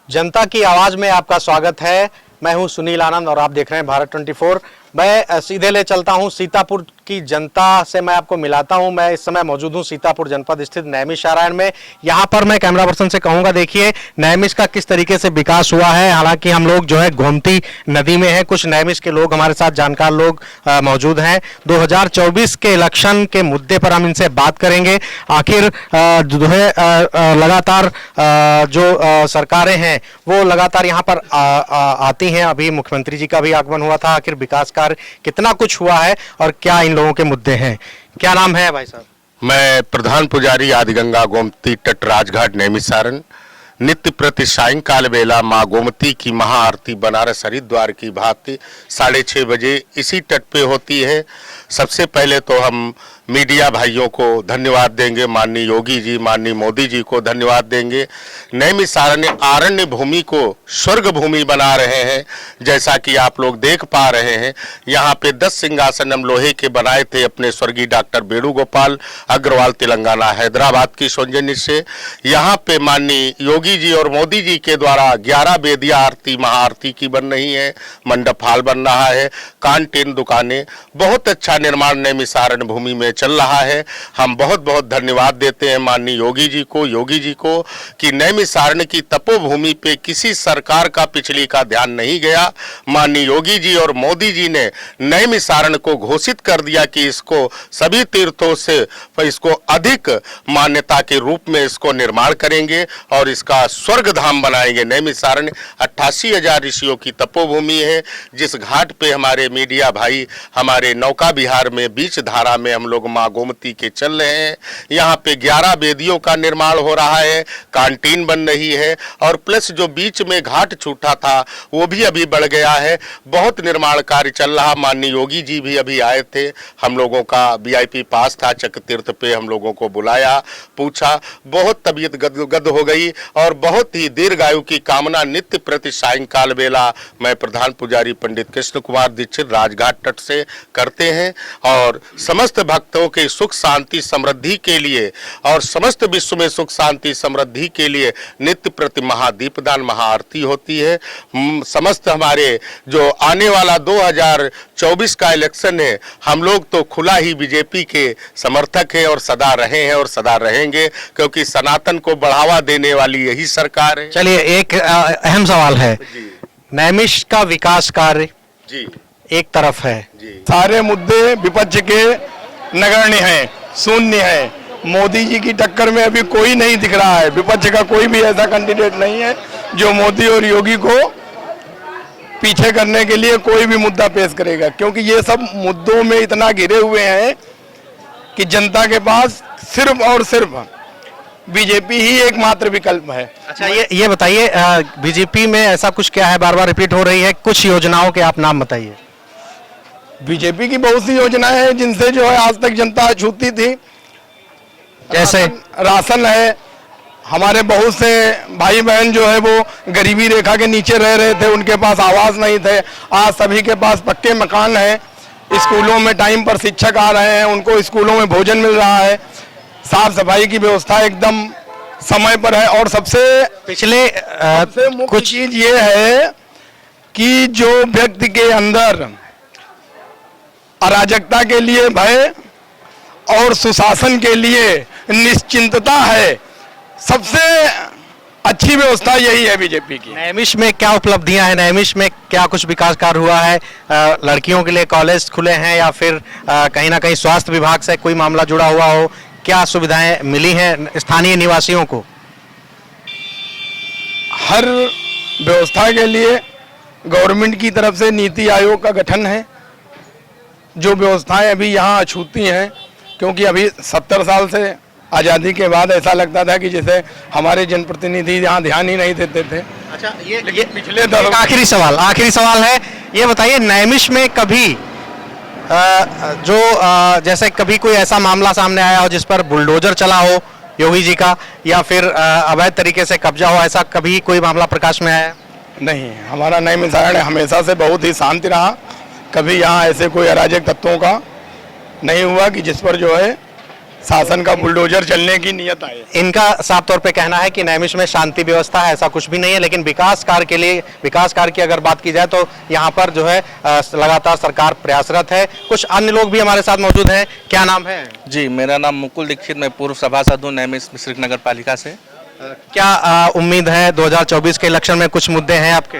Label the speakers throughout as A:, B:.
A: जनता की आवाज में आपका स्वागत है। मैं हूं सुनील आनंद और आप देख रहे हैं भारत 24। मैं सीधे ले चलता हूं सीतापुर की जनता से, मैं आपको मिलाता हूं। मैं इस समय मौजूद हूं सीतापुर जनपद स्थित नैमिषारण्य में। यहां पर मैं कैमरा पर्सन से कहूंगा, देखिए नैमिष का किस तरीके से विकास हुआ है। हालांकि हम लोग जो है गोमती नदी में है, कुछ नैमिष के लोग हमारे साथ जानकार लोग मौजूद हैं। 2024 के इलेक्शन के मुद्दे पर हम इनसे बात करेंगे। आखिर जो है लगातार जो सरकारें हैं वो लगातार यहाँ पर आती हैं। अभी मुख्यमंत्री जी का भी आगमन हुआ था। आखिर विकास कार्य कितना कुछ हुआ है और क्या इन लोगों के मुद्दे हैं। क्या नाम है भाई साहब?
B: मैं प्रधान पुजारी आदिगंगा गोमती तट राजघाट नैमिषारण्य। नित्य प्रति सायंकाल बेला माँ गोमती की महाआरती बनारस हरिद्वार की भांति 6:30 बजे इसी तट पे होती है। सबसे पहले तो हम मीडिया भाइयों को धन्यवाद देंगे, माननीय योगी जी, माननीय मोदी जी को धन्यवाद देंगे। नैमिषारण्य आरण्य भूमि को स्वर्ग भूमि बना रहे हैं। जैसा कि आप लोग देख पा रहे हैं, यहाँ पे 10 सिंहासन हम लोहे के बनाए थे अपने स्वर्गीय डॉक्टर वेणुगोपाल अग्रवाल तेलंगाना हैदराबाद की सौजन्य से। यहाँ पे माननीय योगी जी और मोदी जी के द्वारा 11 बेदिया आरती महाआरती की बन रही है। मंडप हाल बन रहा है, कैंटीन, दुकानें, बहुत अच्छा निर्माण नैमिषारण्य भूमि में चल रहा है। हम बहुत बहुत धन्यवाद देते हैं माननीय योगी जी को कि नैमिषारण्य की तपोभूमि पे किसी सरकार का पिछली का ध्यान नहीं गया। माननीय योगी जी और मोदी जी ने नैमिषारण्य को घोषित कर दिया कि इसको सभी तीर्थों से इसको अधिक मान्यता के रूप में इसको निर्माण करेंगे और इसका स्वर्ग धाम बनाएंगे। नैमिषारण्य 88,000 ऋषियों की तपोभूमि है, जिस घाट पे हमारे मीडिया भाई हमारे नौका विहार में बीच धारा में हम लोग माँ गोमती के चल रहे हैं। यहाँ पे 11 बेदियों का निर्माण हो रहा है, कैंटीन बन रही है और प्लस जो बीच में घाट छूटा था वो भी अभी बढ़ गया है। बहुत निर्माण कार्य चल रहा। माननीय योगी जी भी अभी आए थे, हम लोगों का VIP पास था, चक तीर्थ पे हम लोगों को बुलाया, पूछा, बहुत तबीयत गद हो गई और बहुत ही दीर्घायु की कामना नित्य प्रति सायंकाल बेला मैं प्रधान पुजारी पंडित कृष्ण कुमार दीक्षित राजघाट तट से करते हैं। और समस्त भक्तों के सुख शांति समृद्धि के लिए और समस्त विश्व में सुख शांति समृद्धि के लिए नित्य प्रति महादीपदान महाआरती होती है। समस्त हमारे जो आने वाला 2024 का इलेक्शन है, हम लोग तो खुला ही बीजेपी के समर्थक हैं और सदा रहे हैं और सदा रहेंगे, क्योंकि सनातन को बढ़ावा देने वाली यही सरकार है।
A: चलिए, एक अहम सवाल है, नैमिष का विकास कार्य
B: जी
A: एक तरफ है,
C: सारे मुद्दे विपक्ष के नगण्य हैं, शून्य है। मोदी जी की टक्कर में अभी कोई नहीं दिख रहा है। विपक्ष का कोई भी ऐसा कैंडिडेट नहीं है जो मोदी और योगी को पीछे करने के लिए कोई भी मुद्दा पेश करेगा, क्योंकि ये सब मुद्दों में इतना घिरे हुए हैं कि जनता के पास सिर्फ और सिर्फ बीजेपी ही एकमात्र विकल्प है।
A: अच्छा, ये बताइए, बीजेपी में ऐसा कुछ क्या है, बार बार रिपीट हो रही है, कुछ योजनाओं के आप नाम बताइए।
C: बीजेपी की बहुत सी योजनाएं हैं जिनसे जो है आज तक जनता छूती थी।
A: जैसे
C: राशन है, हमारे बहुत से भाई बहन जो है वो गरीबी रेखा के नीचे रह रहे थे, उनके पास आवास नहीं थे, आज सभी के पास पक्के मकान हैं। स्कूलों में टाइम पर शिक्षक आ रहे हैं, उनको स्कूलों में भोजन मिल रहा है, साफ सफाई की व्यवस्था एकदम समय पर है। और सबसे मुख्य चीज ये है कि जो व्यक्ति के अंदर अराजकता के लिए भय और सुशासन के लिए निश्चिंतता है, सबसे अच्छी व्यवस्था यही है बीजेपी की।
A: नैमिष में क्या उपलब्धियां हैं, नैमिष में क्या कुछ विकास कार्य हुआ है? लड़कियों के लिए कॉलेज खुले हैं या फिर कहीं ना कहीं स्वास्थ्य विभाग से कोई मामला जुड़ा हुआ हो? क्या सुविधाएं मिली हैं स्थानीय निवासियों को?
C: हर व्यवस्था के लिए गवर्नमेंट की तरफ से नीति आयोग का गठन है। जो व्यवस्थाएं अभी यहाँ अछूती हैं, क्योंकि अभी 70 साल से आज़ादी के बाद ऐसा लगता था कि जैसे हमारे जनप्रतिनिधि यहाँ ध्यान ही नहीं देते थे।
A: अच्छा, ये पिछले आखिरी सवाल है, ये बताइए, नैमिष में कभी जैसे कभी कोई ऐसा मामला सामने आया हो जिस पर बुलडोजर चला हो योगी जी का, या फिर अवैध तरीके से कब्जा हो, ऐसा कभी कोई मामला प्रकाश में आया?
C: नहीं, हमारा नैमिषारण्य हमेशा से बहुत ही शांति रहा। कभी यहाँ ऐसे कोई अराजक तत्वों का नहीं हुआ कि जिस पर जो है शासन का बुलडोजर चलने की नियत आए।
A: इनका साफ तौर पे कहना है कि नैमिष में शांति व्यवस्था है, ऐसा कुछ भी नहीं है, लेकिन विकास कार्य के लिए, विकास कार्य की अगर बात की जाए तो यहाँ पर जो है लगातार सरकार प्रयासरत है। कुछ अन्य लोग भी हमारे साथ मौजूद हैं। क्या नाम है?
D: जी, मेरा नाम मुकुल दीक्षित, मैं पूर्व सभासद हूँ नैमिष मिश्रिक नगर पालिका से।
A: क्या उम्मीद है 2024 के इलेक्शन में कुछ मुद्दे हैं आपके?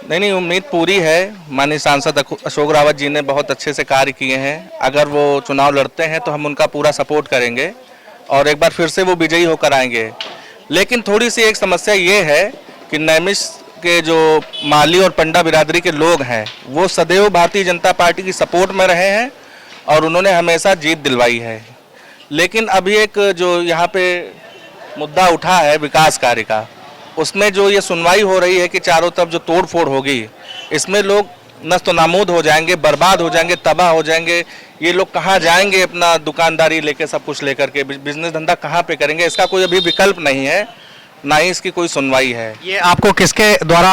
D: नहीं, उम्मीद पूरी है। माननीय सांसद अशोक रावत जी ने बहुत अच्छे से कार्य किए हैं। अगर वो चुनाव लड़ते हैं तो हम उनका पूरा सपोर्ट करेंगे और एक बार फिर से वो विजयी होकर आएंगे। लेकिन थोड़ी सी एक समस्या ये है कि नैमिष के जो माली और पंडा बिरादरी के लोग हैं वो सदैव भारतीय जनता पार्टी की सपोर्ट में रहे हैं और उन्होंने हमेशा जीत दिलवाई है। लेकिन अभी एक जो यहाँ पे मुद्दा उठा है विकास कार्य का, उसमें जो ये सुनवाई हो रही है कि चारों तरफ जो तोड़ फोड़ होगी, इसमें लोग नस्त नामूद हो जाएंगे, बर्बाद हो जाएंगे, तबाह हो जाएंगे। ये लोग कहाँ जाएंगे अपना दुकानदारी लेके, सब कुछ लेकर के बिजनेस धंधा कहाँ पे करेंगे? इसका कोई अभी विकल्प नहीं है, ना ही इसकी कोई सुनवाई है।
A: ये आपको किसके द्वारा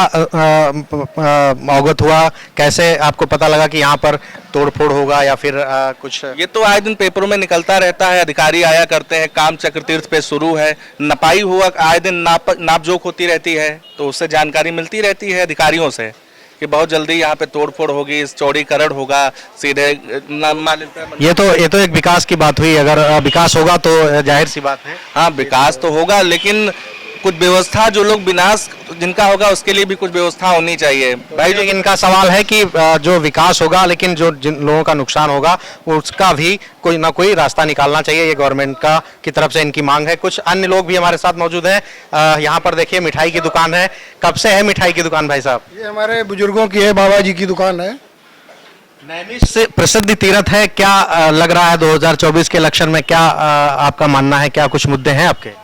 A: अवगत हुआ? कैसे आपको पता लगा कि यहाँ पर तोड़फोड़ होगा या फिर कुछ?
D: ये तो आए दिन पेपरों में निकलता रहता है, अधिकारी आया करते हैं, काम चक्र तीर्थ पे शुरू है, नपाई हुआ आए दिन नापजोक होती रहती है, तो उससे जानकारी मिलती रहती है अधिकारियों से कि बहुत जल्दी यहाँ पे तोड़फोड़ होगी, चौड़ीकरण होगा, सीधे
A: ये तो एक विकास की बात हुई। अगर विकास होगा तो जाहिर सी बात है।
D: हाँ, विकास तो होगा, लेकिन कुछ व्यवस्था जो लोग विनाश जिनका होगा उसके लिए भी कुछ व्यवस्था होनी चाहिए भाई।
A: जो इनका सवाल है कि जो विकास होगा लेकिन जो जिन लोगों का नुकसान होगा उसका भी कोई ना कोई रास्ता निकालना चाहिए, ये गवर्नमेंट का की तरफ से इनकी मांग है। कुछ अन्य लोग भी हमारे साथ मौजूद हैं। यहाँ पर देखिए मिठाई की दुकान है। कब से है मिठाई की दुकान भाई साहब?
C: ये हमारे बुजुर्गों की है, बाबा जी की दुकान है।
A: नैमिष से प्रसिद्ध तीर्थ है। क्या लग रहा है 2024 के इलेक्शन में, क्या आपका मानना है? क्या कुछ मुद्दे हैं आपके?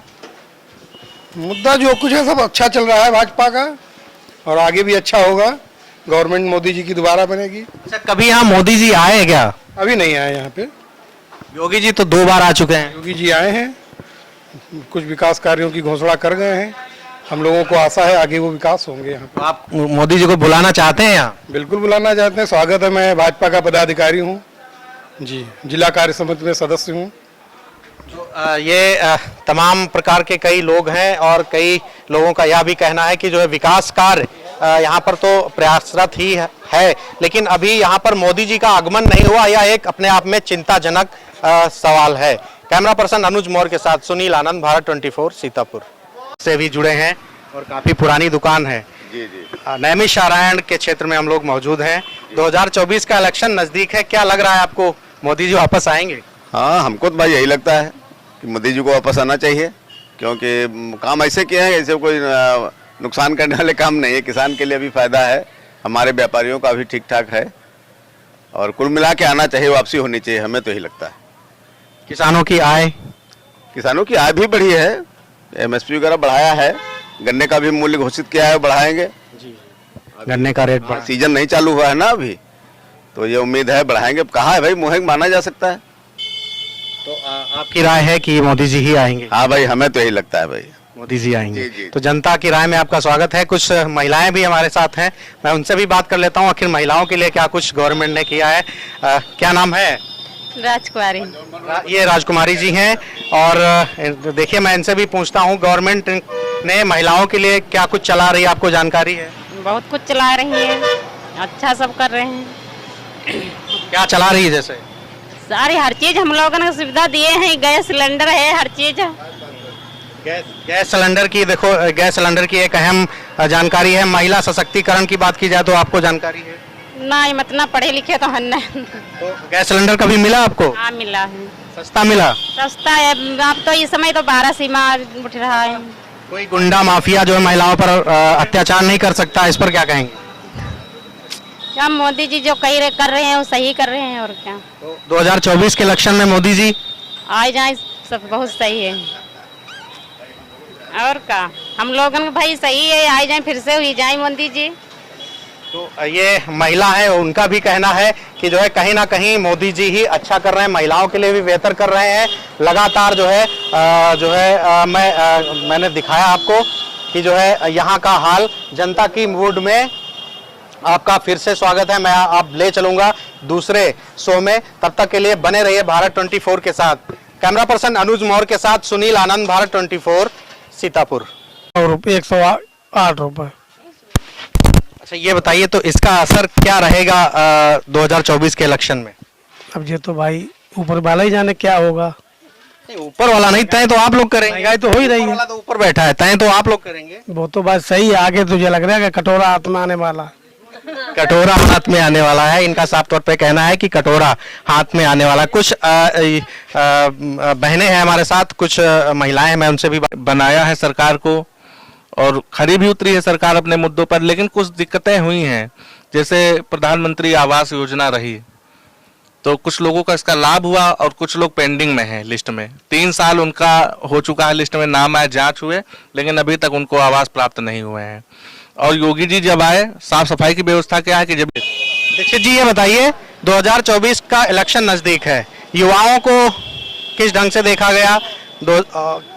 C: मुद्दा जो कुछ है सब अच्छा चल रहा है भाजपा का, और आगे भी अच्छा होगा। गवर्नमेंट मोदी जी की दोबारा बनेगी।
A: अच्छा, कभी यहाँ मोदी जी आए हैं क्या?
C: अभी नहीं आए यहाँ पे।
A: योगी जी तो 2 बार आ चुके हैं।
C: योगी जी आए हैं, कुछ विकास कार्यों की घोषणा कर गए हैं। हम लोगों को आशा है आगे वो विकास होंगे यहाँ पे।
A: आप मोदी जी को बुलाना चाहते हैं यहाँ?
C: बिल्कुल बुलाना चाहते हैं, स्वागत है। मैं भाजपा का पदाधिकारी हूँ जी, जिला कार्य समिति में सदस्य हूँ।
A: ये तमाम प्रकार के कई लोग हैं और कई लोगों का यह भी कहना है कि जो है विकास कार्य यहाँ पर तो प्रयासरत ही है, लेकिन अभी यहाँ पर मोदी जी का आगमन नहीं हुआ। यह एक अपने आप में चिंताजनक सवाल है। कैमरा पर्सन अनुज मौर्य के साथ सुनील आनंद, भारत 24 सीतापुर से भी जुड़े हैं और काफी पुरानी दुकान है। नैमिष नारायण के क्षेत्र में हम लोग मौजूद हैं। 2024 का इलेक्शन नजदीक है, क्या लग रहा है आपको, मोदी जी वापस आएंगे?
E: हाँ, हमको तो भाई यही लगता है कि मोदी जी को वापस आना चाहिए, क्योंकि काम ऐसे किए हैं, ऐसे कोई नुकसान करने वाले काम नहीं है। किसान के लिए भी फायदा है, हमारे व्यापारियों का भी ठीक ठाक है, और कुल मिला के आना चाहिए, वापसी होनी चाहिए, हमें तो यही लगता है।
A: किसानों की आय
E: भी बढ़ी है, MSP वगैरह बढ़ाया है, गन्ने का भी मूल्य घोषित किया है, बढ़ाएंगे।
A: गन्ने का रेट बढ़ा।
E: सीजन नहीं चालू हुआ है ना अभी, तो ये उम्मीद है बढ़ाएंगे। कहाँ है भाई, मुहिम माना जा सकता है।
A: तो आपकी राय है कि मोदी जी ही आएंगे?
E: हाँ भाई, हमें तो यही लगता है भाई,
A: मोदी जी आएंगे।
E: जी, जी।
A: तो जनता की राय में आपका स्वागत है। कुछ महिलाएं भी हमारे साथ हैं, मैं उनसे भी बात कर लेता हूं, आखिर महिलाओं के लिए क्या कुछ गवर्नमेंट ने किया है। क्या नाम है?
F: राजकुमारी।
A: ये राजकुमारी जी हैं। और देखिए मैं इनसे भी पूछता हूं, गवर्नमेंट ने महिलाओं के लिए क्या कुछ चला रही है, आपको जानकारी है?
F: बहुत कुछ चला रही है, अच्छा सब कर रहे हैं।
A: क्या चला रही है? जैसे
F: सारी हर चीज हम लोगों ने सुविधा दिए हैं, गैस सिलेंडर है, हर चीज।
A: गैस सिलेंडर की, देखो गैस सिलेंडर की एक अहम जानकारी है। महिला सशक्तिकरण की बात की जाए तो आपको जानकारी है?
F: नहीं, इतना पढ़े लिखे तो हम नहीं।
A: तो गैस सिलेंडर कभी मिला आपको?
F: हाँ, मिला है।
A: सस्ता मिला?
F: सस्ता है। अब तो इस समय तो 12 सीमा उठ रहा है।
A: कोई गुंडा माफिया जो है महिलाओं पर अत्याचार नहीं कर सकता, इस पर क्या कहेंगे?
F: क्या मोदी जी जो कर रहे हैं वो सही कर रहे हैं, और क्या।
A: 2024 के इलेक्शन में मोदी जी
F: आ जाए सब बहुत सही है, और क्या। हम लोगों भाई सही है, आ जाए फिर से हुई जाए मोदी जी।
A: तो ये महिला है, उनका भी कहना है कि जो है कहीं ना कहीं मोदी जी ही अच्छा कर रहे हैं, महिलाओं के लिए भी बेहतर कर रहे हैं। लगातार जो है मैंने दिखाया आपको कि जो है यहाँ का हाल, जनता की मूड में आपका फिर से स्वागत है। मैं आप ले चलूंगा दूसरे शो में, तब तक के लिए बने रहिए भारत 24 के साथ। कैमरा पर्सन अनुज मौर्य के साथ सुनील आनंद, भारत 24 सीतापुर।
C: रुपये 108 रुपये।
A: अच्छा ये बताइए तो इसका असर क्या रहेगा 2024 के इलेक्शन में?
C: अब ये तो भाई ऊपर वाला ही जाने क्या होगा।
A: नहीं, ऊपर वाला नहीं, तय तो आप लोग करेंगे।
C: महंगाई तो हो ही रही
A: ऊपर
C: है।
A: वाला तो ऊपर बैठा है, तय तो आप लोग करेंगे।
C: वो तो बात सही है, आगे तुझे लग रहा है कि कटोरा हाथ में आने वाला।
A: कटोरा हाथ में आने वाला है, इनका साफ तौर पे कहना है कि कटोरा हाथ में आने वाला। कुछ बहनें हैं हमारे साथ, कुछ महिलाएं हैं, मैं उनसे भी
D: बनाया है सरकार को और खरी भी उतरी है सरकार अपने मुद्दों पर, लेकिन कुछ दिक्कतें हुई हैं। जैसे प्रधानमंत्री आवास योजना रही तो कुछ लोगों का इसका लाभ हुआ और कुछ लोग पेंडिंग में हैं लिस्ट में। 3 साल उनका हो चुका है, लिस्ट में नाम आए, जांच हुए, लेकिन अभी तक उनको आवास प्राप्त नहीं हुए हैं। और योगी जी जब आए, साफ सफाई की व्यवस्था क्या है कि जब
A: दीक्षित जी ये बताइए 2024 का इलेक्शन नजदीक है, युवाओं को किस ढंग से देखा गया?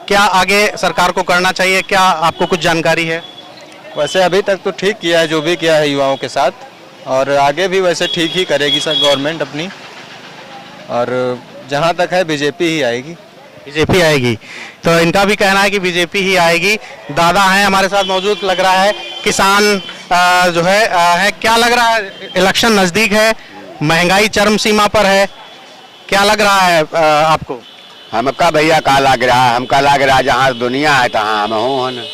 A: क्या आगे सरकार को करना चाहिए, क्या आपको कुछ जानकारी है?
G: वैसे अभी तक तो ठीक किया है जो भी किया है युवाओं के साथ, और आगे भी वैसे ठीक ही करेगी सर गवर्नमेंट अपनी। और जहाँ तक है बीजेपी ही आएगी।
A: बीजेपी आएगी, तो इनका भी कहना है कि बीजेपी ही आएगी। दादा हैं हमारे साथ मौजूद, लग रहा है किसान जो है क्या लग रहा है? इलेक्शन नजदीक है, महंगाई चरम सीमा पर है, क्या लग रहा है आपको?
E: हमका भैया का लग रहा है, हमका लग रहा है जहाँ दुनिया है तहाँ हम हूँ न।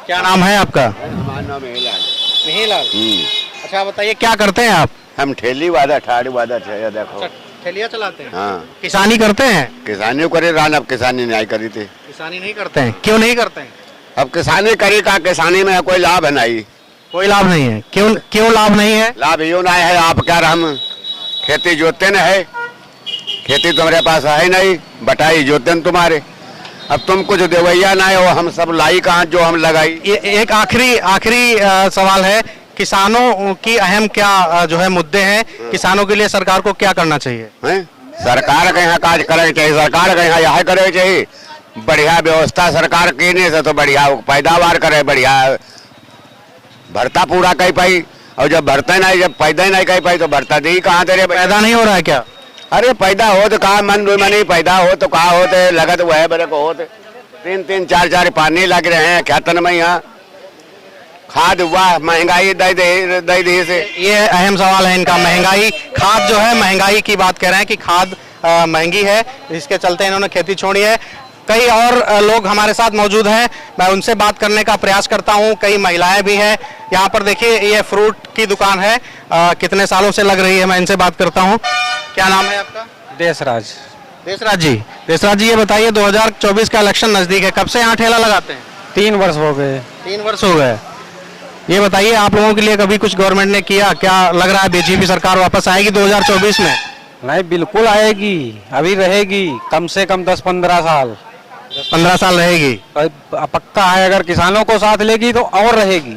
A: क्या नाम है आपका?
E: हमारा नाम हिलाल।
A: मिहिलाल। अच्छा बताइए क्या करते हैं आप?
E: हम ठेली वादा ठाड़ी वादा ठेला देखो।
A: ठेलिया चलाते हैं?
E: हाँ,
A: किसानी करते हैं?
E: किसानी करे रान, अब किसानी नहीं करी थी।
A: किसानी नहीं करते हैं, क्यों नहीं करते हैं?
E: अब किसानी करी का, किसानी में कोई लाभ है नहीं।
A: कोई लाभ नहीं है, क्यों क्यों लाभ नहीं है?
E: लाभ यूं नहीं है, आप क्या हम खेती जोतते न है, खेती तुम्हारे पास है नहीं, बटाई जोतते न तुम्हारे। अब तुम कुछ देवैया ना हो, हम सब लाई कहाँ जो हम लगाई।
A: ये एक आखिरी सवाल है, किसानों की अहम क्या जो है मुद्दे हैं, किसानों के लिए सरकार को क्या करना चाहिए?
E: हैं? सरकार के यहाँ काज करे चाहिए, सरकार के यहाँ यह करे चाहिए बढ़िया व्यवस्था सरकार करने से तो बढ़िया पैदावार करे, बढ़िया भरता पूरा कही पाई। और जब भरता नहीं, जब पैदा ही नहीं कही पाई तो भरता दी कहाँ तेरे?
A: पैदा नहीं हो रहा है क्या?
E: अरे पैदा हो तो कहा मन मनी पैदा हो तो कहा होते लगत वह बड़े को होते। 3-3 4-4 पानी लग रहे हैं खेतन में यहाँ। खाद हुआ महंगाई दे से।
A: ये अहम सवाल है इनका, महंगाई, खाद जो है महंगाई की बात कर रहे हैं कि खाद महंगी है, इसके चलते इन्होंने खेती छोड़ी है। कई और लोग हमारे साथ मौजूद हैं, मैं उनसे बात करने का प्रयास करता हूं। कई महिलाएं भी हैं यहाँ पर। देखिए ये फ्रूट की दुकान है, कितने सालों से लग रही है, मैं इनसे बात करता हूं। क्या नाम है आपका?
G: देशराज।
A: देशराज जी, देशराज जी ये बताइए 2024 का इलेक्शन नजदीक है, कब से यहाँ ठेला लगाते हैं?
G: 3 वर्ष हो गए।
A: 3 वर्ष हो गए। ये बताइए आप लोगों के लिए कभी कुछ गवर्नमेंट ने किया? क्या लग रहा है बीजेपी सरकार वापस आएगी 2024 में?
G: नहीं, बिल्कुल आएगी, अभी रहेगी कम से कम 10-15 साल।
A: 15 साल रहेगी?
G: पक्का है, अगर किसानों को साथ लेगी तो और रहेगी।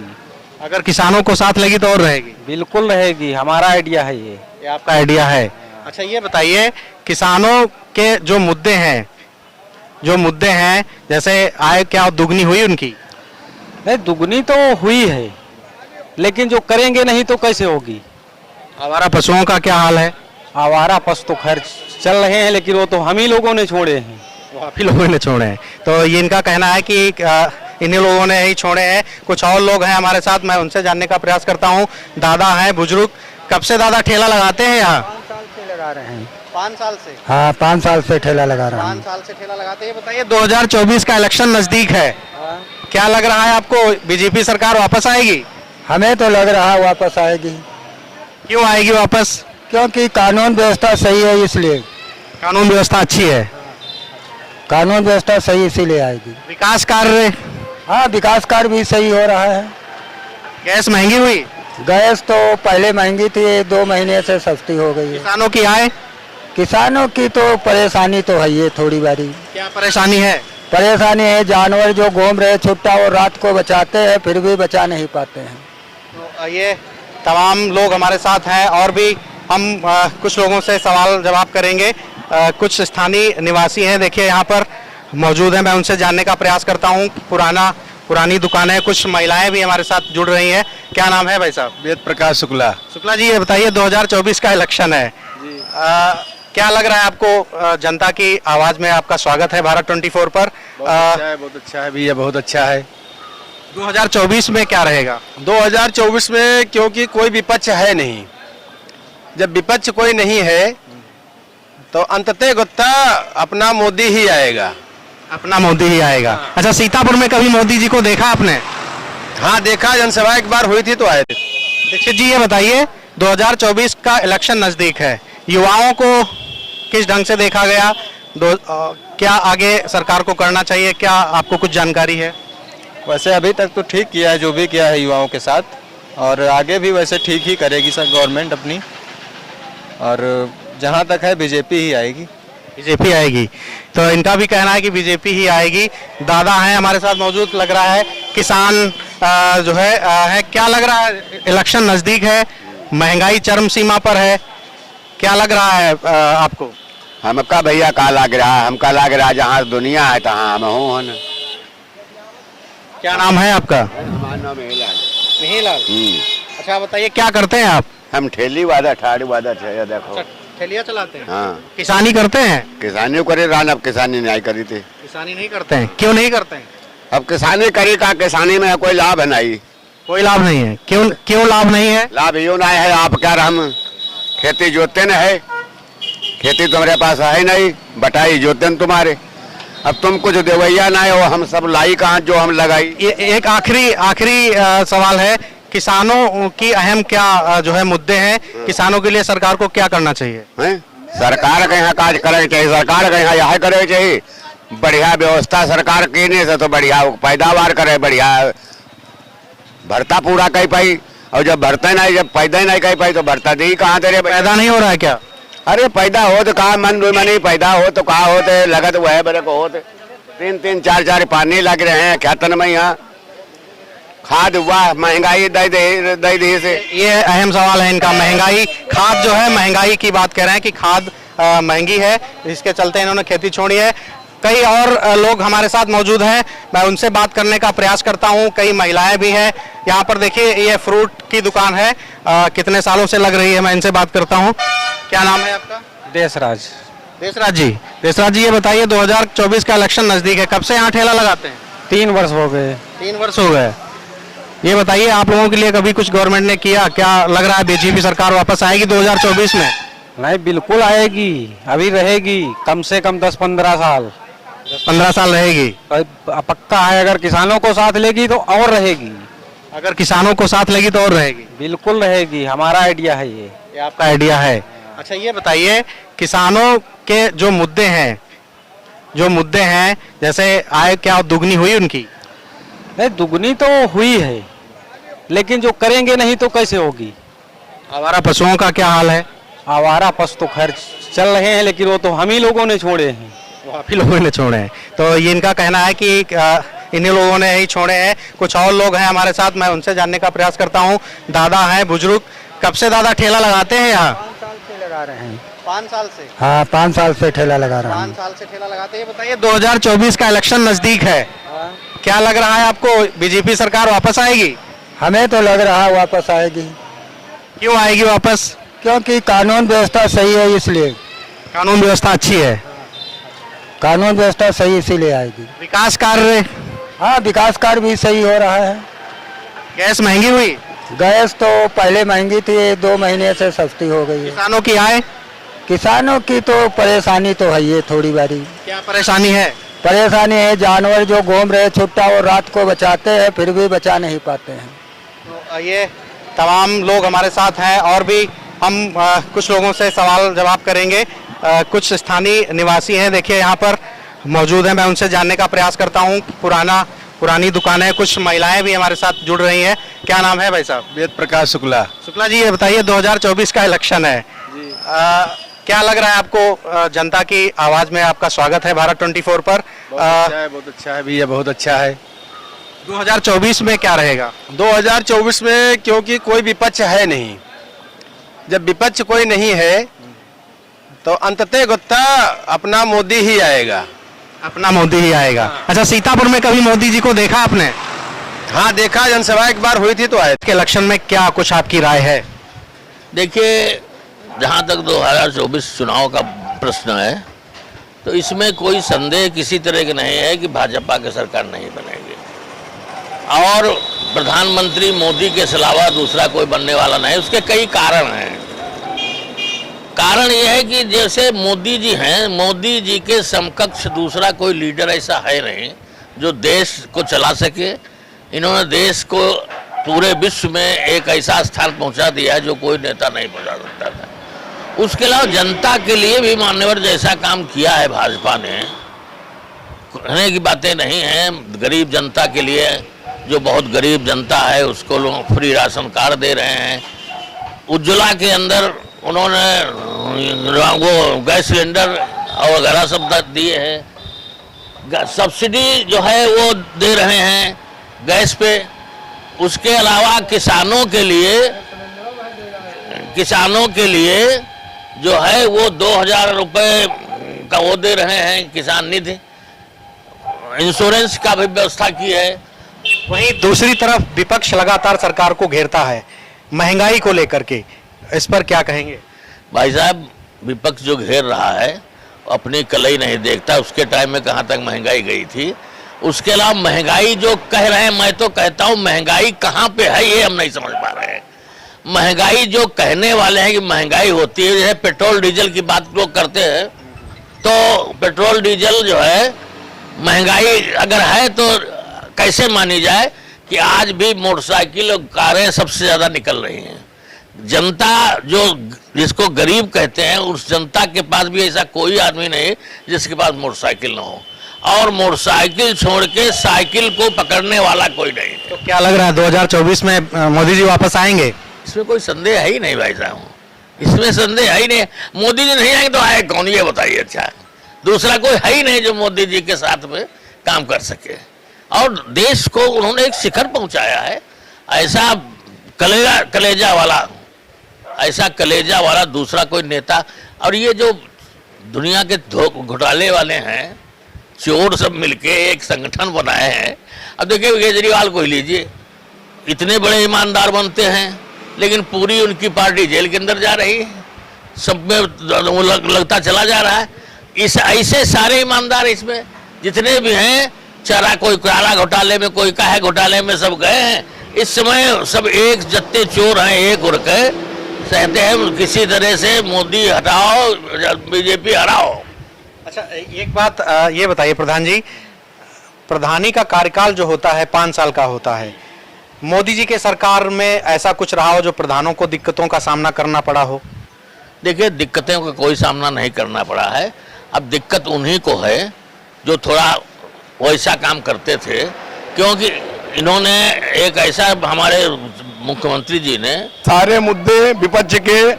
A: अगर किसानों को साथ लेगी तो और रहेगी?
G: बिल्कुल रहेगी, हमारा आइडिया है ये
A: आपका आइडिया है। अच्छा ये बताइए किसानों के जो मुद्दे हैं जैसे आय क्या दुगनी हुई उनकी?
G: नहीं, दुगनी तो हुई है, लेकिन जो करेंगे नहीं तो कैसे होगी?
A: आवारा पशुओं का क्या हाल है?
G: आवारा पशु तो खैर चल रहे हैं, लेकिन वो तो हम ही लोगों ने छोड़े हैं।
A: वो आप ही लोगों ने छोड़े हैं, तो ये इनका कहना है कि इन्हीं लोगों ने ही छोड़े हैं। कुछ और लोग हैं हमारे साथ, मैं उनसे जानने का प्रयास करता हूँ। दादा हैं बुजुर्ग, कब से दादा ठेला लगाते हैं यहाँ?
G: 5 साल से लगा रहे हैं।
A: 5 साल से?
G: हाँ, 5 साल से ठेला लगा रहे हैं।
A: 5 साल से ठेला लगाते हैं। बताइए 2024 का इलेक्शन नजदीक है, क्या लग रहा है आपको, बीजेपी सरकार वापस आएगी?
G: हमें तो लग रहा है वापस आएगी।
A: क्यों आएगी वापस?
G: क्योंकि कानून व्यवस्था सही है, इसलिए।
A: कानून व्यवस्था अच्छी है,
G: कानून व्यवस्था सही इसीलिए आएगी।
A: विकास कार्य?
G: हाँ, विकास कार्य भी सही हो रहा है।
A: गैस महंगी हुई?
G: गैस तो पहले महंगी थी, 2 महीने से सस्ती हो गई है।
A: किसानों की आय?
G: किसानों की तो परेशानी तो है, ये थोड़ी बारी
A: क्या परेशानी है?
G: परेशानी है। जानवर जो घूम रहे छुट्टा, वो रात को बचाते हैं, फिर भी बचा नहीं पाते हैं।
A: तो ये तमाम लोग हमारे साथ हैं और भी हम कुछ लोगों से सवाल जवाब करेंगे। कुछ स्थानीय निवासी हैं, देखिए यहाँ पर मौजूद हैं, मैं उनसे जानने का प्रयास करता हूँ। पुरानी दुकान है, कुछ महिलाएं भी हमारे साथ जुड़ रही हैं। क्या नाम है भाई साहब?
H: वेद प्रकाश शुक्ला।
A: शुक्ला जी ये बताइए 2024 का इलेक्शन है, क्या लग रहा है आपको जनता की आवाज में आपका स्वागत है भारत 24 पर।
C: बहुत अच्छा है भैया, बहुत अच्छा है।
A: 2024 में क्या रहेगा?
C: 2024 में क्योंकि कोई विपक्ष है नहीं, जब विपक्ष कोई नहीं है तो अंततः गुत्ता अपना मोदी ही आएगा।
A: अपना मोदी ही आएगा। अच्छा, सीतापुर में कभी मोदी जी को देखा आपने?
C: हाँ देखा, जनसभा एक बार हुई थी तो आए थे।
A: दीक्षित जी, ये बताइए 2024 का इलेक्शन नजदीक है, युवाओं को किस ढंग से देखा गया? क्या आगे सरकार को करना चाहिए, क्या आपको कुछ जानकारी है?
G: वैसे अभी तक तो ठीक किया है जो भी किया है युवाओं के साथ, और आगे भी वैसे ठीक ही करेगी सर गवर्नमेंट अपनी, और जहाँ तक है बीजेपी ही आएगी।
A: बीजेपी आएगी, तो इनका भी कहना है कि बीजेपी ही आएगी। दादा हैं हमारे साथ मौजूद, लग रहा है किसान जो है क्या लग रहा है? इलेक्शन नजदीक है, महंगाई चरम सीमा पर है, क्या लग रहा है आपको?
E: हमका भैया का लग रहा है, हमका लग रहा है जहाँ दुनिया है तहाँ हम हूँ न।
A: क्या नाम है आपका?
E: हमारा नाम हिलाल।
A: मिहिलाल। अच्छा बताइए, क्या करते हैं आप?
E: हम ठेली वादा ठाड़ी वादा थे, देखो
A: ठेलिया चलाते हैं।
E: हाँ
A: किसानी करते हैं?
E: किसानी करे रान, अब किसानी नहीं करी थी।
A: किसानी नहीं करते हैं, क्यों नहीं करते हैं?
E: अब किसानी करी का, किसानी में कोई लाभ है नहीं।
A: कोई लाभ नहीं है, क्यों क्यों लाभ नहीं है?
E: लाभ यूं नहीं है, आप क्या हम खेती जोतते न है, खेती तुम्हारे पास है नहीं, बटाई जोतते न तुम्हारे, अब तुम कुछ देवैया ना हो, हम सब लाई कहाँ जो हम लगाई।
A: ये एक आखिरी सवाल है, किसानों की अहम क्या जो है मुद्दे हैं, किसानों के लिए सरकार को क्या करना चाहिए?
E: हैं? सरकार के यहाँ काज करे चाहिए, सरकार के यहाँ यह करे चाहिए, बढ़िया व्यवस्था सरकार करने से तो बढ़िया पैदावार करे, बढ़िया भरता पूरा कही पाई, और जब भरता नहीं, जब पैदा ही नहीं कही पाई तो भरता दी कहाँ तेरे
A: पैदा नहीं हो रहा है क्या?
E: अरे पैदा हो तो कहा मन नहीं, पैदा हो तो कहा होते लगत वह बड़े को होते, 3-3 4-4 पानी लग रहे हैं खेतन में। यहाँ खाद हुआ, महंगाई दे से।
A: ये अहम सवाल है इनका, महंगाई, खाद जो है महंगाई की बात कर रहे हैं कि खाद महंगी है, इसके चलते इन्होंने खेती छोड़ी है। कई और लोग हमारे साथ मौजूद हैं, मैं उनसे बात करने का प्रयास करता हूं। कई महिलाएं भी हैं यहाँ पर। देखिए ये फ्रूट की दुकान है, कितने सालों से लग रही है, मैं इनसे बात करता हूं। क्या नाम है आपका?
G: देशराज।
A: देशराज जी, देशराज जी ये बताइए 2024 का इलेक्शन नजदीक है, कब से यहाँ ठेला लगाते हैं?
G: 3 वर्ष हो गए।
A: 3 वर्ष हो गए। ये बताइए आप लोगों के लिए कभी कुछ गवर्नमेंट ने किया? क्या लग रहा है बीजेपी सरकार वापस आएगी 2024 में?
G: नहीं, बिल्कुल आएगी, अभी रहेगी कम से कम 10-15 साल।
A: 15 साल रहेगी?
G: पक्का है, अगर किसानों को साथ लेगी तो और रहेगी।
A: अगर किसानों को साथ लेगी तो और रहेगी?
G: बिल्कुल रहेगी, हमारा आइडिया है ये
A: आपका आइडिया है। अच्छा ये बताइए, किसानों के जो मुद्दे हैं जैसे आय क्या दुगनी हुई उनकी?
G: नहीं, दुगनी तो हुई है, लेकिन जो करेंगे नहीं तो कैसे होगी?
A: आवारा पशुओं का क्या हाल है?
G: आवारा पशु तो खैर चल रहे हैं, लेकिन वो तो हम ही लोगों ने छोड़े हैं।
A: वो आप ही लोगों ने छोड़े हैं, तो ये इनका कहना है कि इन्हीं लोगों ने ही छोड़े हैं। कुछ और लोग हैं हमारे साथ, मैं उनसे जानने का प्रयास करता हूँ। दादा हैं बुजुर्ग, कब से दादा ठेला लगाते हैं यहाँ?
G: 5 साल से लगा रहे हैं।
A: 5 साल से?
G: हाँ, 5 साल से ठेला लगा रहे हैं।
A: 5 साल से ठेला लगाते हैं। बताइए 2024 का इलेक्शन नजदीक है, क्या लग रहा है आपको, बीजेपी सरकार वापस आएगी?
G: हमें तो लग रहा है वापस आएगी।
A: क्यों आएगी वापस?
G: क्योंकि कानून व्यवस्था सही है, इसलिए।
A: कानून व्यवस्था अच्छी है?
G: कानून व्यवस्था सही इसीलिए आएगी।
A: विकास कार्य?
G: हाँ, विकास कार्य भी सही हो रहा है।
A: गैस महंगी हुई?
G: गैस तो पहले महंगी थी, 2 महीने से सस्ती हो गई है।
A: किसानों की आय?
G: किसानों की तो परेशानी तो है ये थोड़ी बारी।
A: क्या परेशानी है?
G: परेशानी है, जानवर जो घूम रहे छुट्टा वो रात को बचाते हैं, फिर भी बचा नहीं पाते हैं।
A: तो ये तमाम लोग हमारे साथ हैं, और भी हम कुछ लोगों से सवाल जवाब करेंगे। कुछ स्थानीय निवासी हैं, देखिए यहाँ पर मौजूद हैं, मैं उनसे जानने का प्रयास करता हूँ। पुरानी दुकान है, कुछ महिलाएं भी हमारे साथ जुड़ रही हैं। क्या नाम है भाई साहब?
C: वेद प्रकाश शुक्ला।
A: शुक्ला जी ये बताइए 2024 का इलेक्शन है, क्या लग रहा है आपको, जनता की आवाज में आपका स्वागत है भारत 24 पर।
C: बहुत अच्छा है भैया, बहुत अच्छा है।
A: 2024 में क्या रहेगा?
C: 2024 में क्योंकि कोई विपक्ष है नहीं, जब विपक्ष कोई नहीं है तो अंततः गुत्ता अपना मोदी ही आएगा।
A: अपना मोदी ही आएगा। अच्छा सीतापुर में कभी मोदी जी को देखा आपने?
C: हाँ देखा, जनसभा एक बार हुई थी तो आए
A: के इलेक्शन में क्या कुछ आपकी राय है?
H: देखिए, जहाँ तक 2024 चुनाव का प्रश्न है, तो इसमें कोई संदेह किसी तरह का नहीं है कि भाजपा की सरकार नहीं बनेगी और प्रधानमंत्री मोदी के अलावा दूसरा कोई बनने वाला नहीं। उसके कई कारण हैं। कारण यह है कि जैसे मोदी जी हैं, मोदी जी के समकक्ष दूसरा कोई लीडर ऐसा है नहीं जो देश को चला सके। इन्होंने देश को पूरे विश्व में एक ऐसा स्थान पहुंचा दिया है जो कोई नेता नहीं पहुंचा सकता था। उसके अलावा जनता के लिए भी मान्यवर जैसा काम किया है भाजपा ने, कहने की बातें नहीं हैं। गरीब जनता के लिए, जो बहुत गरीब जनता है उसको लोग फ्री राशन कार्ड दे रहे हैं। उज्ज्वला के अंदर उन्होंने वो गैस सिलेंडर और वगैरह सब दिए हैं। सब्सिडी जो है वो दे रहे हैं गैस पे। उसके अलावा किसानों के लिए जो है वो 2000 रुपये का वो दे रहे हैं किसान निधि। इंश्योरेंस का भी व्यवस्था की है।
A: वहीं दूसरी तरफ विपक्ष लगातार सरकार को घेरता है महंगाई को लेकर के, इस पर क्या कहेंगे?
H: भाई साहब, विपक्ष जो घेर रहा है अपनी कलई नहीं देखता। उसके टाइम में कहाँ तक महंगाई गई थी। उसके अलावा महंगाई जो कह रहे हैं, मैं तो कहता हूँ महंगाई कहाँ पे है ये हम नहीं समझ पा रहे हैं। महंगाई जो कहने वाले हैं कि महंगाई होती है, जैसे पेट्रोल डीजल की बात लोग करते हैं, तो पेट्रोल डीजल जो है महंगाई अगर है तो कैसे मानी जाए कि आज भी मोटरसाइकिल और कारें सबसे ज़्यादा निकल रही हैं। जनता जो जिसको गरीब कहते हैं, उस जनता के पास भी ऐसा कोई आदमी नहीं जिसके पास मोटरसाइकिल ना हो, और मोटरसाइकिल छोड़ के साइकिल को पकड़ने वाला कोई नहीं।
A: तो क्या लग रहा है 2024 में मोदी जी वापस आएंगे?
H: इसमें कोई संदेह है ही नहीं भाई साहब, इसमें संदेह है ही नहीं। मोदी जी नहीं आएंगे तो आए कौन, ये बताइए। अच्छा, दूसरा कोई है ही नहीं जो मोदी जी के साथ में काम कर सके। और देश को उन्होंने एक शिखर पहुंचाया है। ऐसा कलेजा वाला दूसरा कोई नेता। और ये जो दुनिया के घोटाले वाले हैं, चोर सब मिलके एक संगठन बनाए हैं। अब देखिए केजरीवाल को ही लीजिए, इतने बड़े ईमानदार बनते हैं लेकिन पूरी उनकी पार्टी जेल के अंदर जा रही है। सब में लगता चला जा रहा है। इस ऐसे सारे ईमानदार इसमें जितने भी हैं, कोई चारा घोटाले में, कोई काहे घोटाले में सब गए हैं। इस समय सब एक जत्ते चोर हैं, एक उड़ के कहते हैं किसी तरह से मोदी हटाओ, बीजेपी हटाओ।
A: अच्छा, एक बात ये बताइए प्रधान जी, प्रधानी का कार्यकाल जो होता है 5 साल का होता है। मोदी जी के सरकार में ऐसा कुछ रहा हो जो प्रधानों को दिक्कतों का सामना करना पड़ा हो?
H: देखिए, दिक्कतों का कोई सामना नहीं करना पड़ा है। अब दिक्कत उन्हीं को है जो थोड़ा वैसा काम करते थे, क्योंकि इन्होंने एक ऐसा, हमारे मुख्यमंत्री जी ने
C: सारे मुद्दे विपक्ष के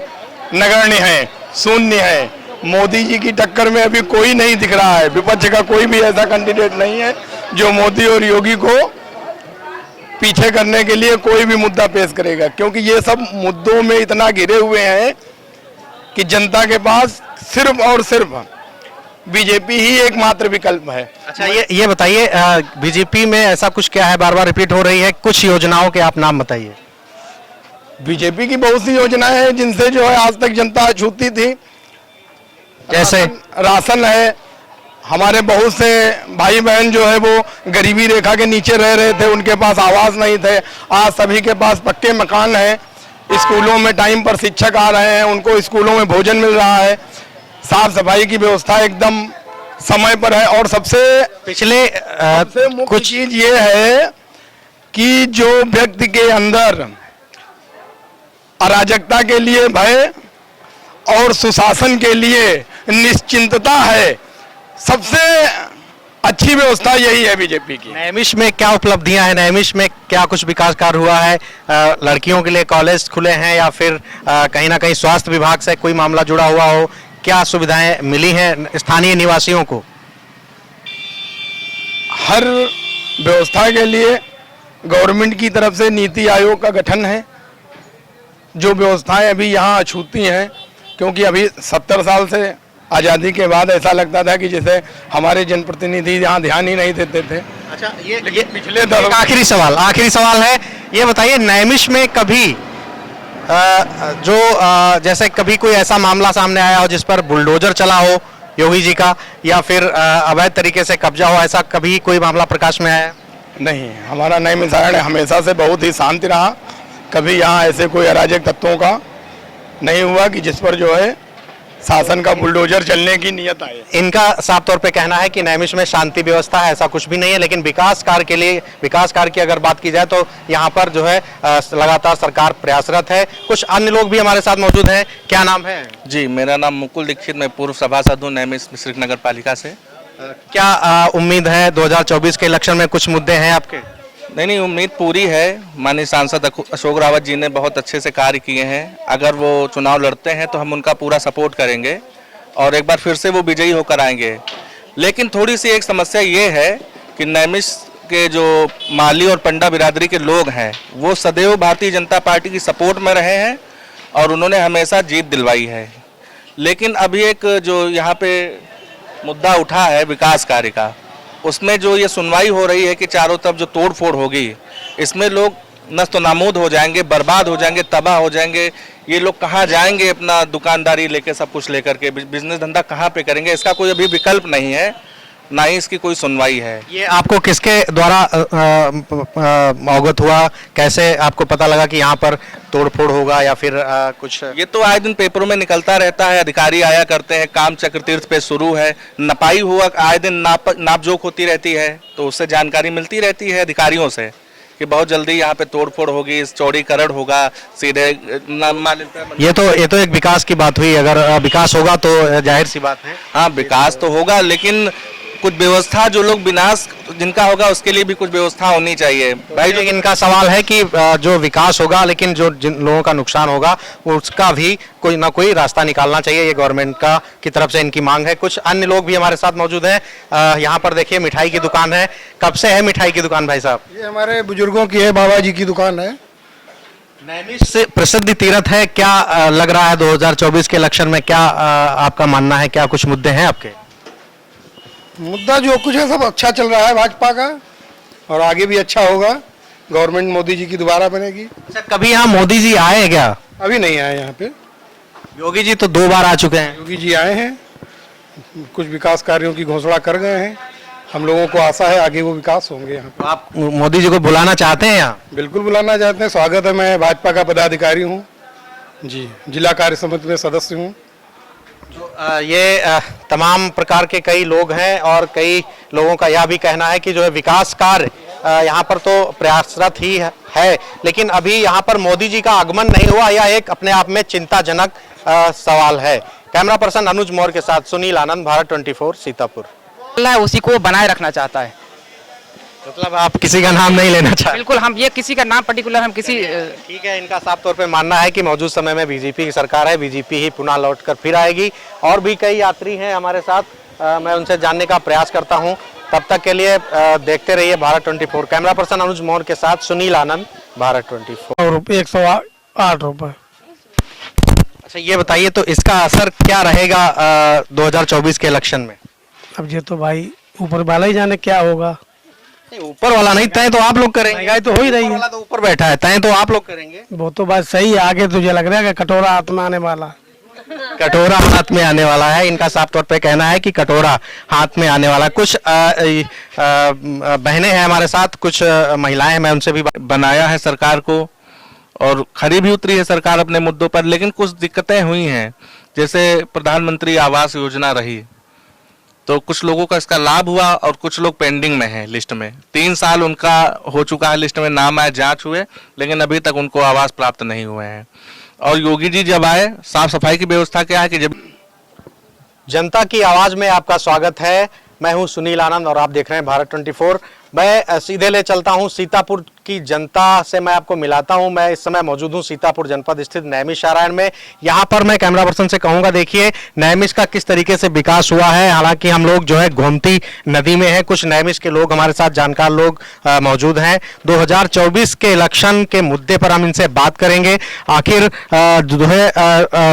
C: नगण्य हैं, शून्य हैं। मोदी जी की टक्कर में अभी कोई नहीं दिख रहा है। विपक्ष का कोई भी ऐसा कैंडिडेट नहीं है जो मोदी और योगी को पीछे करने के लिए कोई भी मुद्दा पेश करेगा, क्योंकि ये सब मुद्दों में इतना घिरे हुए हैं कि जनता के पास सिर्फ और सिर्फ बीजेपी ही एकमात्र विकल्प है।
A: अच्छा, ये बताइए, बीजेपी में ऐसा कुछ क्या है, बार बार रिपीट हो रही है, कुछ योजनाओं के आप नाम बताइए।
C: बीजेपी की बहुत सी योजनाएं हैं जिनसे जो है आज तक जनता छूती थी।
A: जैसे
C: राशन है। हमारे बहुत से भाई बहन जो है वो गरीबी रेखा के नीचे रह रहे थे, उनके पास आवास नहीं थे। आज सभी के पास पक्के मकान हैं। स्कूलों में टाइम पर शिक्षक आ रहे हैं, उनको स्कूलों में भोजन मिल रहा है। साफ सफाई की व्यवस्था एकदम समय पर है। और सबसे मुख्य चीज ये है कि जो व्यक्ति के अंदर अराजकता के लिए भय और सुशासन के लिए निश्चिंतता है, सबसे अच्छी व्यवस्था यही है बीजेपी की।
A: नैमिष में क्या उपलब्धियां हैं? नैमिष में क्या कुछ विकास कार्य हुआ है? लड़कियों के लिए कॉलेज खुले हैं या फिर कहीं ना कहीं स्वास्थ्य विभाग से कोई मामला जुड़ा हुआ हो? क्या सुविधाएं मिली हैं स्थानीय निवासियों को?
C: हर व्यवस्था के लिए गवर्नमेंट की तरफ से नीति आयोग का गठन है। जो व्यवस्थाएं अभी यहाँ अछूती हैं, क्योंकि अभी 70 साल से आज़ादी के बाद ऐसा लगता था कि जैसे हमारे जनप्रतिनिधि यहाँ ध्यान ही नहीं देते थे।
A: अच्छा, ये
C: पिछले
A: आखिरी सवाल है, ये बताइए नैमिष में कभी जैसे कभी कोई ऐसा मामला सामने आया हो जिस पर बुलडोजर चला हो योगी जी का, या फिर अवैध तरीके से कब्जा हो, ऐसा कभी कोई मामला प्रकाश में आया?
C: नहीं, हमारा नैमिषारण्य हमेशा से बहुत ही शांति रहा। कभी यहाँ ऐसे कोई अराजक तत्वों का नहीं हुआ कि जिस पर जो है शासन का बुलडोजर चलने की नियत आए।
A: इनका साफ तौर पे कहना है कि नैमिष में शांति व्यवस्था है, ऐसा कुछ भी नहीं है, लेकिन विकास कार्य के लिए, विकास कार्य की अगर बात की जाए तो यहाँ पर जो है लगातार सरकार प्रयासरत है। कुछ अन्य लोग भी हमारे साथ मौजूद हैं। क्या नाम है?
D: जी, मेरा नाम मुकुल दीक्षित, मैं पूर्व सभासद हूँ नैमिष मिश्रिक नगर पालिका से।
A: क्या उम्मीद है 2024 के इलेक्शन में कुछ मुद्दे हैं आपके?
D: नहीं, उम्मीद पूरी है। माननीय सांसद अशोक रावत जी ने बहुत अच्छे से कार्य किए हैं। अगर वो चुनाव लड़ते हैं तो हम उनका पूरा सपोर्ट करेंगे और एक बार फिर से वो विजयी होकर आएंगे। लेकिन थोड़ी सी एक समस्या ये है कि नैमिष के जो माली और पंडा बिरादरी के लोग हैं वो सदैव भारतीय जनता पार्टी की सपोर्ट में रहे हैं और उन्होंने हमेशा जीत दिलवाई है। लेकिन अभी एक जो यहाँ पे मुद्दा उठा है विकास कार्य का, उसमें जो ये सुनवाई हो रही है कि चारों तरफ जो तोड़ फोड़ होगी, इसमें लोग नस्त नामूद हो जाएंगे, बर्बाद हो जाएंगे, तबाह हो जाएंगे। ये लोग कहाँ जाएंगे अपना दुकानदारी लेके, सब कुछ लेकर के बिजनेस धंधा कहाँ पे करेंगे? इसका कोई अभी विकल्प नहीं है, ना ही इसकी कोई सुनवाई है।
A: ये आपको किसके द्वारा अवगत हुआ? कैसे आपको पता लगा कि यहाँ पर तोड़फोड़ होगा या फिर कुछ?
D: ये तो आए दिन पेपरों में निकलता रहता है, अधिकारी आया करते हैं, काम चक्र तीर्थ पे शुरू है, नपाई हुआ आए दिन नापजोक होती रहती है, तो उससे जानकारी मिलती रहती है अधिकारियों से कि बहुत जल्दी यहाँ पे तोड़फोड़ होगी, चौड़ीकरण होगा, सीधे
A: ये तो एक विकास की बात हुई। अगर विकास होगा तो जाहिर सी बात है।
D: हाँ, विकास तो होगा, लेकिन कुछ व्यवस्था जो लोग विनाश जिनका होगा उसके लिए भी कुछ व्यवस्था होनी चाहिए भाई।
A: लेकिन इनका सवाल है कि जो विकास होगा लेकिन जो जिन लोगों का नुकसान होगा उसका भी कोई ना कोई रास्ता निकालना चाहिए, ये गवर्नमेंट का की तरफ से इनकी मांग है। कुछ अन्य लोग भी हमारे साथ मौजूद हैं। यहाँ पर देखिए मिठाई की दुकान है। कब से है मिठाई की दुकान भाई साहब?
C: ये हमारे बुजुर्गों की है, बाबा जी की दुकान है।
A: नैमिष से प्रसिद्ध तीर्थ है। क्या लग रहा है 2024 के इलेक्शन में, क्या आपका मानना है? क्या कुछ मुद्दे हैं आपके?
C: मुद्दा जो कुछ है सब अच्छा चल रहा है भाजपा का, और आगे भी अच्छा होगा। गवर्नमेंट मोदी जी की दोबारा बनेगी।
A: अच्छा, कभी यहाँ मोदी जी आए हैं क्या?
C: अभी नहीं आए यहाँ पे।
A: योगी जी तो 2 बार आ चुके हैं।
C: योगी जी आए हैं, कुछ विकास कार्यों की घोषणा कर गए हैं। हम लोगों को आशा है आगे वो विकास होंगे यहाँ पे।
A: आप मोदी जी को बुलाना चाहते हैं यहाँ?
C: बिल्कुल बुलाना चाहते हैं, स्वागत है। मैं भाजपा का पदाधिकारी हूँ जी, जिला कार्य समिति में सदस्य हूँ।
A: ये तमाम प्रकार के कई लोग हैं और कई लोगों का यह भी कहना है कि जो है विकास कार्य यहाँ पर तो प्रयासरत ही है, लेकिन अभी यहाँ पर मोदी जी का आगमन नहीं हुआ। यह एक अपने आप में चिंताजनक सवाल है। कैमरा पर्सन अनुज मौर्य के साथ सुनील आनंद, भारत 24 सीतापुर।
I: उसी को बनाए रखना चाहता है।
A: मतलब आप किसी का नाम नहीं लेना चाहते?
I: बिल्कुल, हम ये किसी का नाम पर्टिकुलर हम किसी
A: ठीक है। इनका साफ तौर पे मानना है कि मौजूद समय में बीजेपी की सरकार है, बीजेपी ही पुनः लौटकर फिर आएगी। और भी कई यात्री हैं हमारे साथ, मैं उनसे जानने का प्रयास करता हूं। तब तक के लिए देखते रहिए भारत 24। कैमरा पर्सन अनुज मौर्य के साथ सुनील आनंद, भारत 24।
C: 108 रुपये।
A: अच्छा, ये बताइए तो इसका असर क्या रहेगा 2024 के इलेक्शन में?
J: अब ये तो भाई ऊपर वाला ही जाने क्या होगा।
A: ऊपर वाला नहीं, तय तो आप लोग करेंगे।
J: महंगाई तो हो ही रही है।
A: वाला तो ऊपर बैठा है, तय तो आप लोग करेंगे।
J: वो तो बात सही है। आगे तुझे लग रहा है कि कटोरा हाथ में आने वाला,
A: कटोरा हाथ में आने वाला है। इनका साफ तौर पे कहना है कि कटोरा हाथ में आने वाला। कुछ बहनें हैं हमारे साथ, कुछ महिलाएं हैं, मैं उनसे भी
D: बनाया है सरकार को और खरी भी उतरी है सरकार अपने मुद्दों पर, लेकिन कुछ दिक्कतें हुई हैं। जैसे प्रधानमंत्री आवास योजना रही तो कुछ लोगों का इसका लाभ हुआ और कुछ लोग पेंडिंग में हैं लिस्ट में। 3 साल उनका हो चुका है, लिस्ट में नाम आए, जांच हुए, लेकिन अभी तक उनको आवास प्राप्त नहीं हुए हैं। और योगी जी जब आए, साफ सफाई की व्यवस्था क्या है कि जब
A: जनता की आवाज में आपका स्वागत है। मैं हूं सुनील आनंद और आप देख रहे हैं भारत 24। मैं सीधे ले चलता हूं सीतापुर की जनता से, मैं आपको मिलाता हूं। मैं इस समय मौजूद हूं सीतापुर जनपद स्थित नैमिषारण्य में। यहां पर मैं कैमरा पर्सन से कहूंगा, देखिए नैमिष का किस तरीके से विकास हुआ है। हालांकि हम लोग जो है गोमती नदी में है। कुछ नैमिष के लोग हमारे साथ, जानकार लोग मौजूद हैं। 2024 के इलेक्शन के मुद्दे पर हम इनसे बात करेंगे। आखिर जो है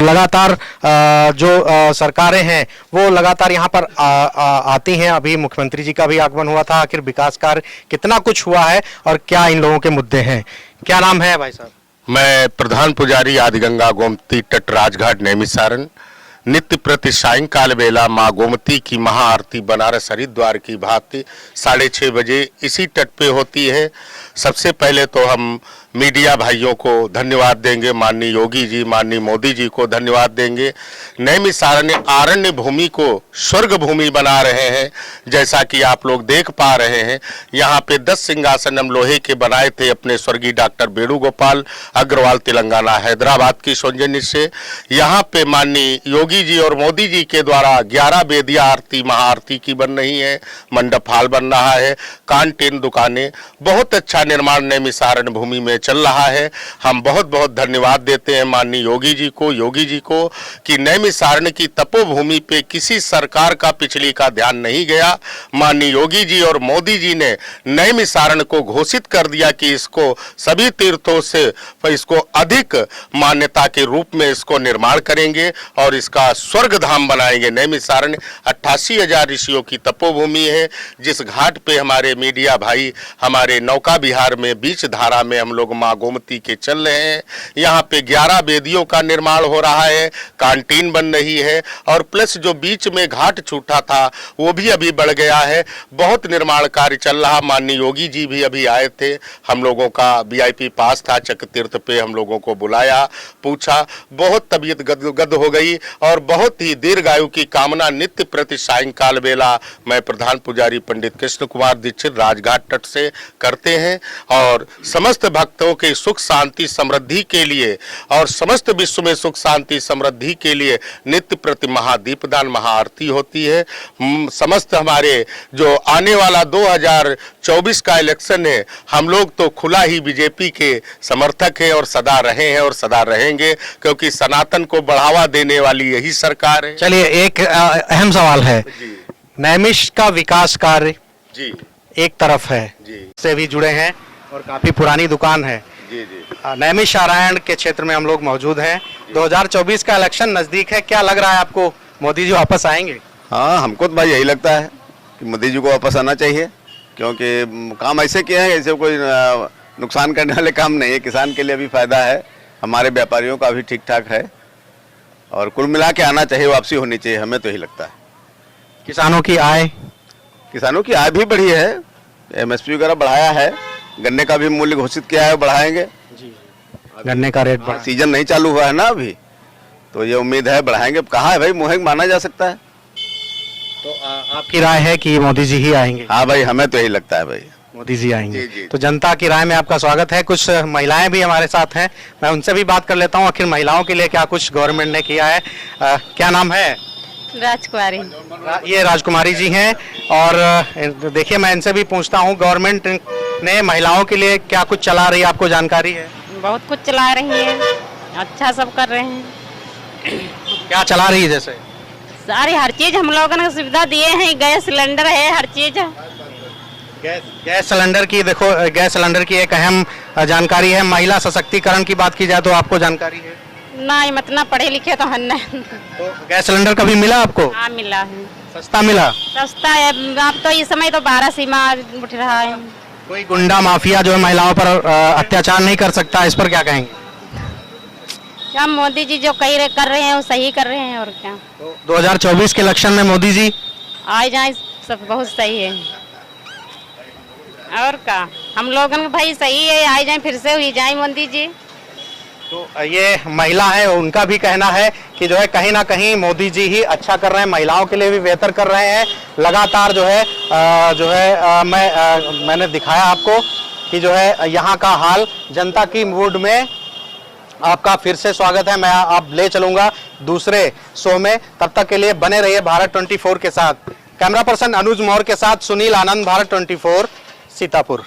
A: लगातार जो सरकारें हैं वो लगातार यहाँ पर आती हैं। अभी मुख्यमंत्री जी का भी आगमन हुआ था। आखिर विकास कार्य कितना कुछ हुआ है और क्या इन लोगों के मुद्दे हैं? क्या नाम है भाई साहब?
B: मैं प्रधान पुजारी आदिगंगा गोमती तट राजघाट नैमिषारण्य नित्य प्रति सायंकाल बेला माँ गोमती की महाआरती बनारस हरिद्वार की भांति 6:30 बजे इसी तट पे होती है। सबसे पहले तो हम मीडिया भाइयों को धन्यवाद देंगे, माननीय योगी जी, माननीय मोदी जी को धन्यवाद देंगे। नैमिषारण्य आरण्य भूमि को स्वर्ग भूमि बना रहे हैं। जैसा कि आप लोग देख पा रहे हैं, यहाँ पे 10 सिंहासन हम लोहे के बनाए थे अपने स्वर्गीय डॉक्टर वेणुगोपाल अग्रवाल तेलंगाना हैदराबाद की सौजन्य से। यहाँ पे माननीय योगी जी और मोदी जी के द्वारा 11 वेदिया आरती महाआरती की बन रही है। मंडप हाल बन रहा है, कैंटीन, दुकानें, बहुत अच्छा निर्माण नैमिषारण्य भूमि में चल रहा है। हम बहुत बहुत धन्यवाद देते हैं माननीय योगी जी को कि नैमिषारण्य की तपोभूमि पे किसी सरकार का पिछली का ध्यान नहीं गया। माननीय योगी जी और मोदी जी ने नैमिषारण्य को घोषित कर दिया कि इसको सभी तीर्थों से इसको अधिक मान्यता के रूप में इसको निर्माण करेंगे और इसका स्वर्ग धाम बनाएंगे। नैमिषारण्य 88,000 ऋषियों की तपोभूमि है, जिस घाट पे हमारे मीडिया भाई हमारे नौका विहार में बीच धारा में हम लोग माँ गोमती के चल रहे हैं। यहाँ पे 11 वेदियों का निर्माण हो रहा है, कैंटीन बन रही है और प्लस जो बीच में घाट छूटा था वो भी अभी बढ़ गया है। बहुत निर्माण कार्य चल रहा। माननीय योगी जी भी अभी आए थे, हम लोगों का VIP पास था, चक तीर्थ पे हम लोगों को बुलाया, पूछा, बहुत तबीयत गद हो गई और बहुत ही दीर्घायु की कामना नित्य प्रति सायंकाल बेला मैं प्रधान पुजारी पंडित कृष्ण कुमार दीक्षित राजघाट तट से करते हैं। और समस्त भक्तों के सुख शांति समृद्धि के लिए और समस्त विश्व में सुख शांति समृद्धि के लिए नित्य प्रति महादीपदान महाआरती होती है। समस्त हमारे जो आने वाला 2024 का इलेक्शन है, हम लोग तो खुला ही बीजेपी के समर्थक हैं और सदा रहे हैं और सदा रहेंगे, क्योंकि सनातन को बढ़ावा देने वाली यही सरकार है।
A: चलिए, एक अहम सवाल है, नैमिष का विकास कार्य
B: जी
A: एक तरफ है
B: जी
A: से भी जुड़े हैं और काफी पुरानी दुकान है।
B: जी जी
A: नैमिषारण्य के क्षेत्र में हम लोग मौजूद हैं। 2024 का इलेक्शन नजदीक है, क्या लग रहा है आपको, मोदी जी वापस आएंगे?
E: हाँ, हमको तो भाई यही लगता है कि मोदी जी को वापस आना चाहिए, क्योंकि काम ऐसे किए हैं, ऐसे कोई नुकसान करने वाले काम नहीं है। किसान के लिए भी फायदा है, हमारे व्यापारियों का भी ठीक ठाक है और कुल मिला के आना चाहिए, वापसी होनी चाहिए, हमें तो यही लगता है।
A: किसानों की आय
E: भी बढ़ी है, MSP वगैरह बढ़ाया है, गन्ने का भी मूल्य घोषित किया है, बढ़ाएंगे।
A: गन्ने का रेट बढ़ा।
E: सीजन नहीं चालू हुआ है ना अभी, तो ये उम्मीद है बढ़ाएंगे। कहाँ है भाई, मुहिम माना जा सकता है।
A: तो आपकी राय है कि मोदी जी ही आएंगे?
E: हाँ भाई, हमें तो यही लगता है भाई,
A: मोदी जी आएंगे।
E: जी।
A: तो जनता की राय में आपका स्वागत है। कुछ महिलाएं भी हमारे साथ हैं, मैं उनसे भी बात कर लेता हूं, आखिर महिलाओं के लिए क्या कुछ गवर्नमेंट ने किया है। क्या नाम है?
F: राजकुमारी।
A: ये राजकुमारी जी हैं और देखिए, मैं इनसे भी पूछता हूं, गवर्नमेंट ने महिलाओं के लिए क्या कुछ चला रही है, आपको जानकारी है?
F: बहुत कुछ चला रही है, अच्छा सब कर रहे हैं।
A: क्या चला रही है? जैसे
F: सारी हर चीज हम लोगों ने सुविधा दिए हैं, गैस सिलेंडर है, हर चीज।
A: गैस सिलेंडर की, देखो, गैस सिलेंडर की एक अहम जानकारी है। महिला सशक्तिकरण की बात की जाए तो आपको जानकारी है?
F: नहीं, इतना पढ़े लिखे तो हम नहीं।
A: तो गैस सिलेंडर कभी मिला आपको?
F: हाँ, मिला है।
A: सस्ता मिला?
F: सस्ता है। अब तो इस समय तो 12 सीमा उठ रहा है।
A: कोई गुंडा माफिया जो है महिलाओं पर अत्याचार नहीं कर सकता, इस पर क्या कहेंगे?
F: क्या मोदी जी जो कर रहे हैं वो सही कर रहे हैं, और क्या।
A: तो 2024 के इलेक्शन में मोदी जी
F: आ जाए, सब बहुत सही है। और क्या, हम लोगों का भाई सही है, आ जाए, फिर से हुई जाए मोदी जी।
A: तो ये महिला है, उनका भी कहना है कि जो है कहीं ना कहीं मोदी जी ही अच्छा कर रहे हैं, महिलाओं के लिए भी बेहतर कर रहे हैं। लगातार मैंने दिखाया आपको कि जो है यहाँ का हाल, जनता की मूड में आपका फिर से स्वागत है। मैं आप ले चलूंगा दूसरे शो में, तब तक के लिए बने रहिए भारत 24 के साथ। कैमरा पर्सन अनुज मौर्य के साथ सुनील आनंद, भारत 24, सीतापुर।